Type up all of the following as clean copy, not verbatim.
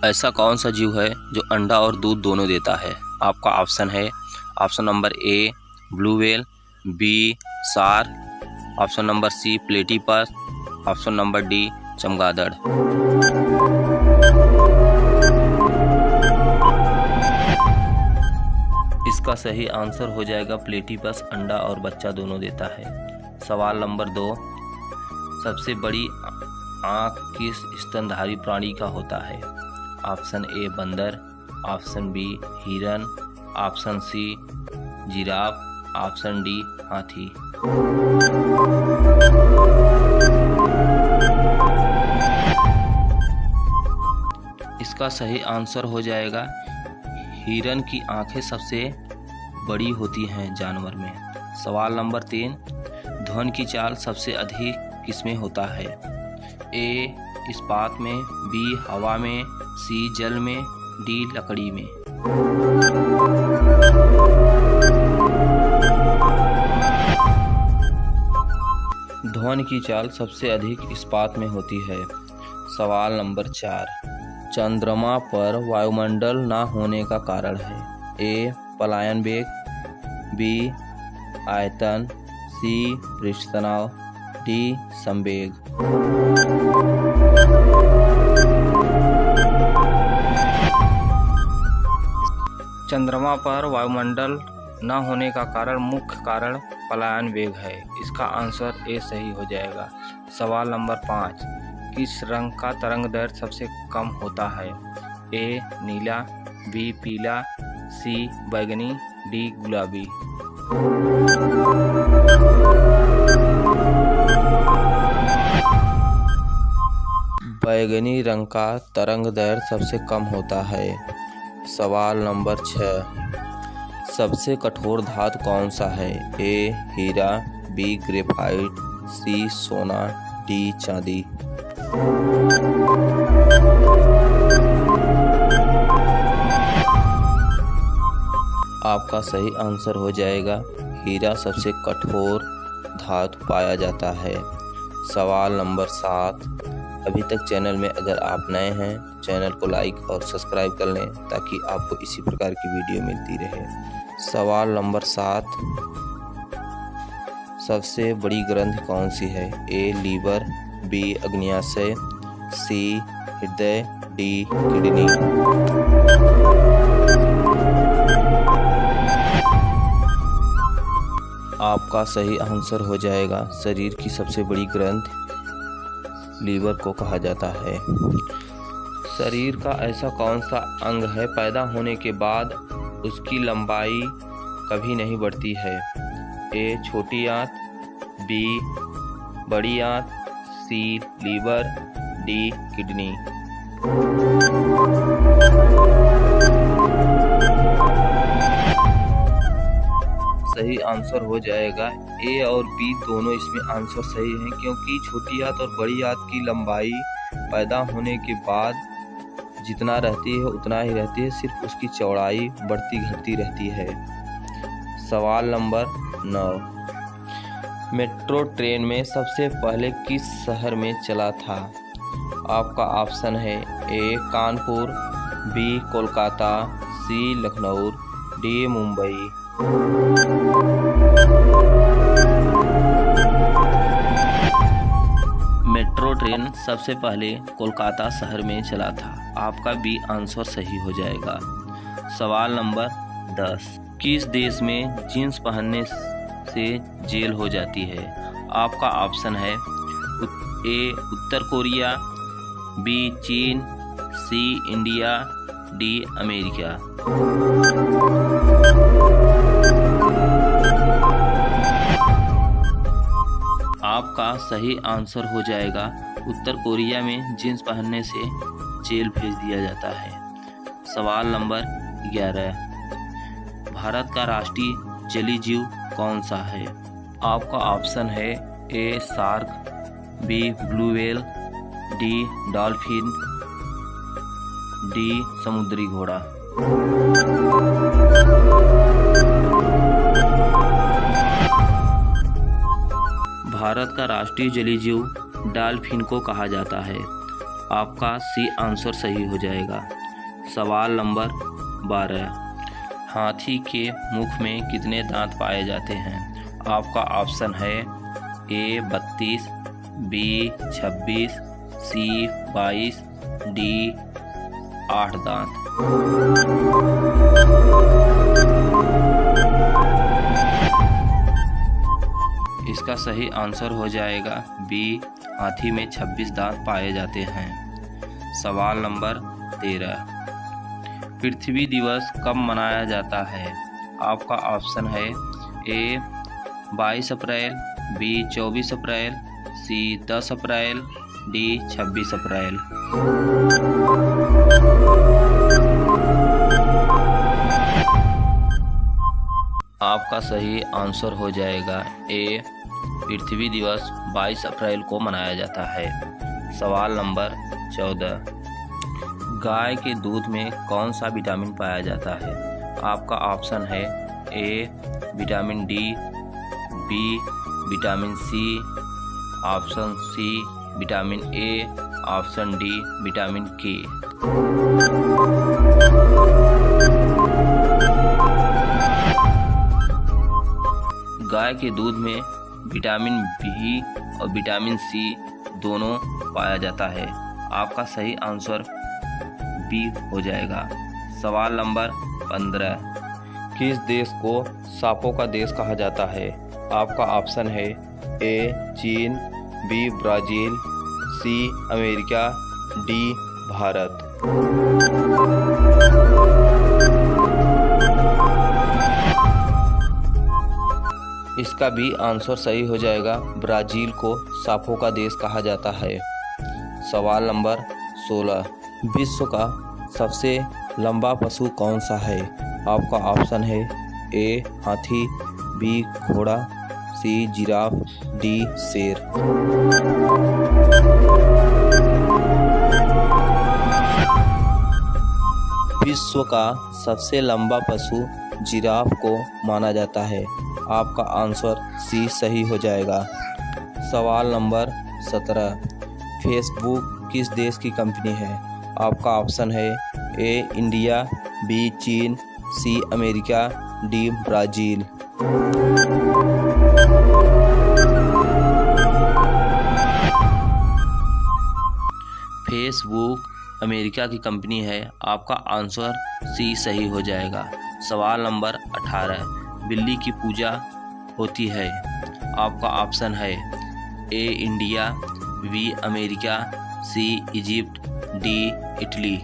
ऐसा कौन सा जीव है जो अंडा और दूध दोनों देता है? आपका ऑप्शन है option number A blue whale, B shark, option number C platypus, option number D चमगादड़। इसका सही आंसर हो जाएगा प्लेटीपस अंडा और बच्चा दोनों देता है। सवाल नंबर 2, सबसे बड़ी आँख किस स्तनधारी प्राणी का होता है? ऑप्शन ए बंदर, ऑप्शन बी हिरन, option C giraffe, option D हाथी। इसका सही आंसर हो जाएगा हिरन की आंखें सबसे बड़ी होती हैं जानवर में। सवाल नंबर 3, ध्वनि की चाल सबसे अधिक किसमें होता है? ए इस्पात में, बी हवा में, सी जल में, डी लकड़ी में। ध्वनि की चाल सबसे अधिक इस्पात में होती है। सवाल नंबर 4, चंद्रमा पर वायुमंडल ना होने का कारण है? ए पलायन वेग, बी आयतन, सी पृष्ठ तनाव, डी संवेग। चंद्रमा पर वायुमंडल न होने का कारण मुख्य कारण पलायन वेग है। इसका आंसर ए सही हो जाएगा। सवाल नंबर 5, किस रंग का तरंग दैर्ध्य सबसे कम होता है? ए नीला, बी पीला, सी बैंगनी, डी गुलाबी। बैंगनी रंग का तरंग दैर्ध्य सबसे कम होता है। सवाल नंबर 6, सबसे कठोर धातु कौन सा है? ए हीरा, बी ग्रेफाइट, सी सोना, डी चांदी। आपका सही आंसर हो जाएगा हीरा सबसे कठोर धातु पाया जाता है। सवाल नंबर 7, अभी तक चैनल में अगर आप नए हैं चैनल को लाइक और सब्सक्राइब कर लें ताकि आपको इसी प्रकार की वीडियो मिलती रहे। सवाल नंबर 7, सबसे बड़ी ग्रंथि कौन सी है? ए लीवर, बी अग्न्याशय, सी हृदय, डी किडनी। आपका सही आंसर हो जाएगा शरीर की सबसे बड़ी ग्रंथि लीवर को कहा जाता है। शरीर का ऐसा कौन सा अंग है पैदा होने के बाद उसकी लंबाई कभी नहीं बढ़ती है? ए छोटी आंत, बी बड़ी आंत, सी लीवर, डी किडनी। सही आंसर हो जाएगा ए और बी दोनों इसमें आंसर सही हैं, क्योंकि छोटी आंत और बड़ी आंत की लंबाई पैदा होने के बाद जितना रहती है उतना ही रहती है, सिर्फ उसकी चौड़ाई बढ़ती घटती रहती है। सवाल नंबर 9, मेट्रो ट्रेन में सबसे पहले किस शहर में चला था? आपका ऑप्शन है A Kanpur, B Kolkata, C Lucknow, D Mumbai. Metro train सबसे पहले कोलकाता शहर में चला था। आपका बी आंसर सही हो जाएगा। सवाल नंबर 10, किस देश में जींस पहनने से जेल हो जाती है? आपका ऑप्शन है ए उत्तर कोरिया, बी चीन, सी इंडिया, डी अमेरिका। आपका सही आंसर हो जाएगा उत्तर कोरिया में जींस पहनने से जेल भेज दिया जाता है। सवाल नंबर 11, भारत का राष्ट्रीय जलीय जीव कौन सा है? आपका ऑप्शन है A shark, B blue whale, D dolphin, D समुद्री घोड़ा। भारत का राष्ट्रीय जलीय जीव डॉल्फिन को कहा जाता है। आपका सी आंसर सही हो जाएगा। सवाल नंबर 12, हाथी के मुख में कितने दांत पाए जाते हैं? आपका ऑप्शन है ए 32, बी 26, सी 22, डी 8 दांत। इसका सही आंसर हो जाएगा बी, हाथी में 26 दांत पाए जाते हैं। सवाल नंबर 13, पृथ्वी दिवस कब मनाया जाता है? आपका ऑप्शन है ए 22 अप्रैल, बी 24 अप्रैल, सी 10 अप्रैल, डी 26 अप्रैल। आपका सही आंसर हो जाएगा ए, पृथ्वी दिवस 22 अप्रैल को मनाया जाता है। सवाल नंबर 14, गाय के दूध में कौन सा विटामिन पाया जाता है? आपका ऑप्शन है A vitamin D, B vitamin C, option C vitamin A, option D vitamin K. गाय के दूध में विटामिन बी और विटामिन सी दोनों पाया जाता है। आपका सही आंसर बी हो जाएगा। सवाल नंबर 15, किस देश को सांपों का देश कहा जाता है? आपका ऑप्शन है ए चीन, B Brazil, C America, D Bharat. इसका भी आंसर सही हो जाएगा, ब्राज़ील को सांपों का देश कहा जाता है। सवाल नंबर 16, विश्व का सबसे लंबा पशु कौन सा है? आपका ऑप्शन है ए हाथी, बी घोड़ा, सी जिराफ, डी शेर। विश्व का सबसे लंबा पशु जिराफ को माना जाता है। आपका आंसर सी सही हो जाएगा। सवाल नंबर 17, फेसबुक किस देश की कंपनी है? आपका ऑप्शन है ए इंडिया, बी चीन, C America, D Brazil. Facebook America की कंपनी है। आपका आंसर सी सही हो जाएगा। सवाल नंबर 18, बिल्ली की पूजा होती है। आपका ऑप्शन है ए इंडिया, बी अमेरिका, सी इजिप्ट, डी इटली।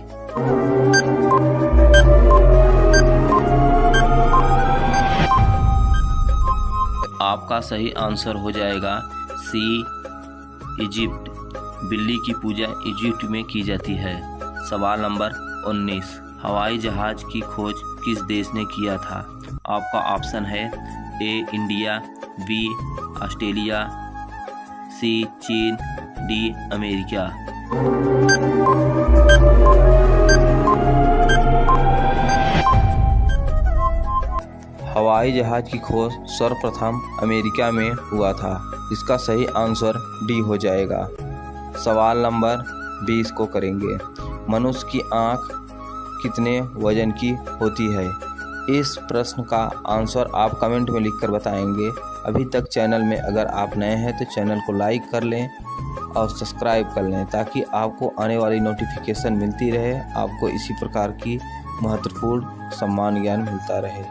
आपका सही आंसर हो जाएगा सी इजिप्ट। बिल्ली की पूजा इजिप्ट में की जाती है। सवाल नंबर 19, हवाई जहाज की खोज किस देश ने किया था? आपका ऑप्शन है ए इंडिया, बी ऑस्ट्रेलिया, सी चीन, डी अमेरिका। हवाई जहाज की खोज सर्वप्रथम अमेरिका में हुआ था। इसका सही आंसर डी हो जाएगा। सवाल नंबर 20 को करेंगे। मनुष्य की आँख कितने वजन की होती है? इस प्रश्न का आंसर आप कमेंट में लिखकर बताएंगे। अभी तक चैनल में अगर आप नए हैं तो चैनल को लाइक कर लें और सब्सक्राइब कर लें ताकि आपको आने वाली नोटिफिकेशन मिलती रहे, आपको इसी प्रकार की महत्वपूर्ण सम्मान ज्ञान मिलता रहे।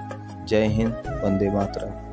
जय हिंद, वंदे मातरम।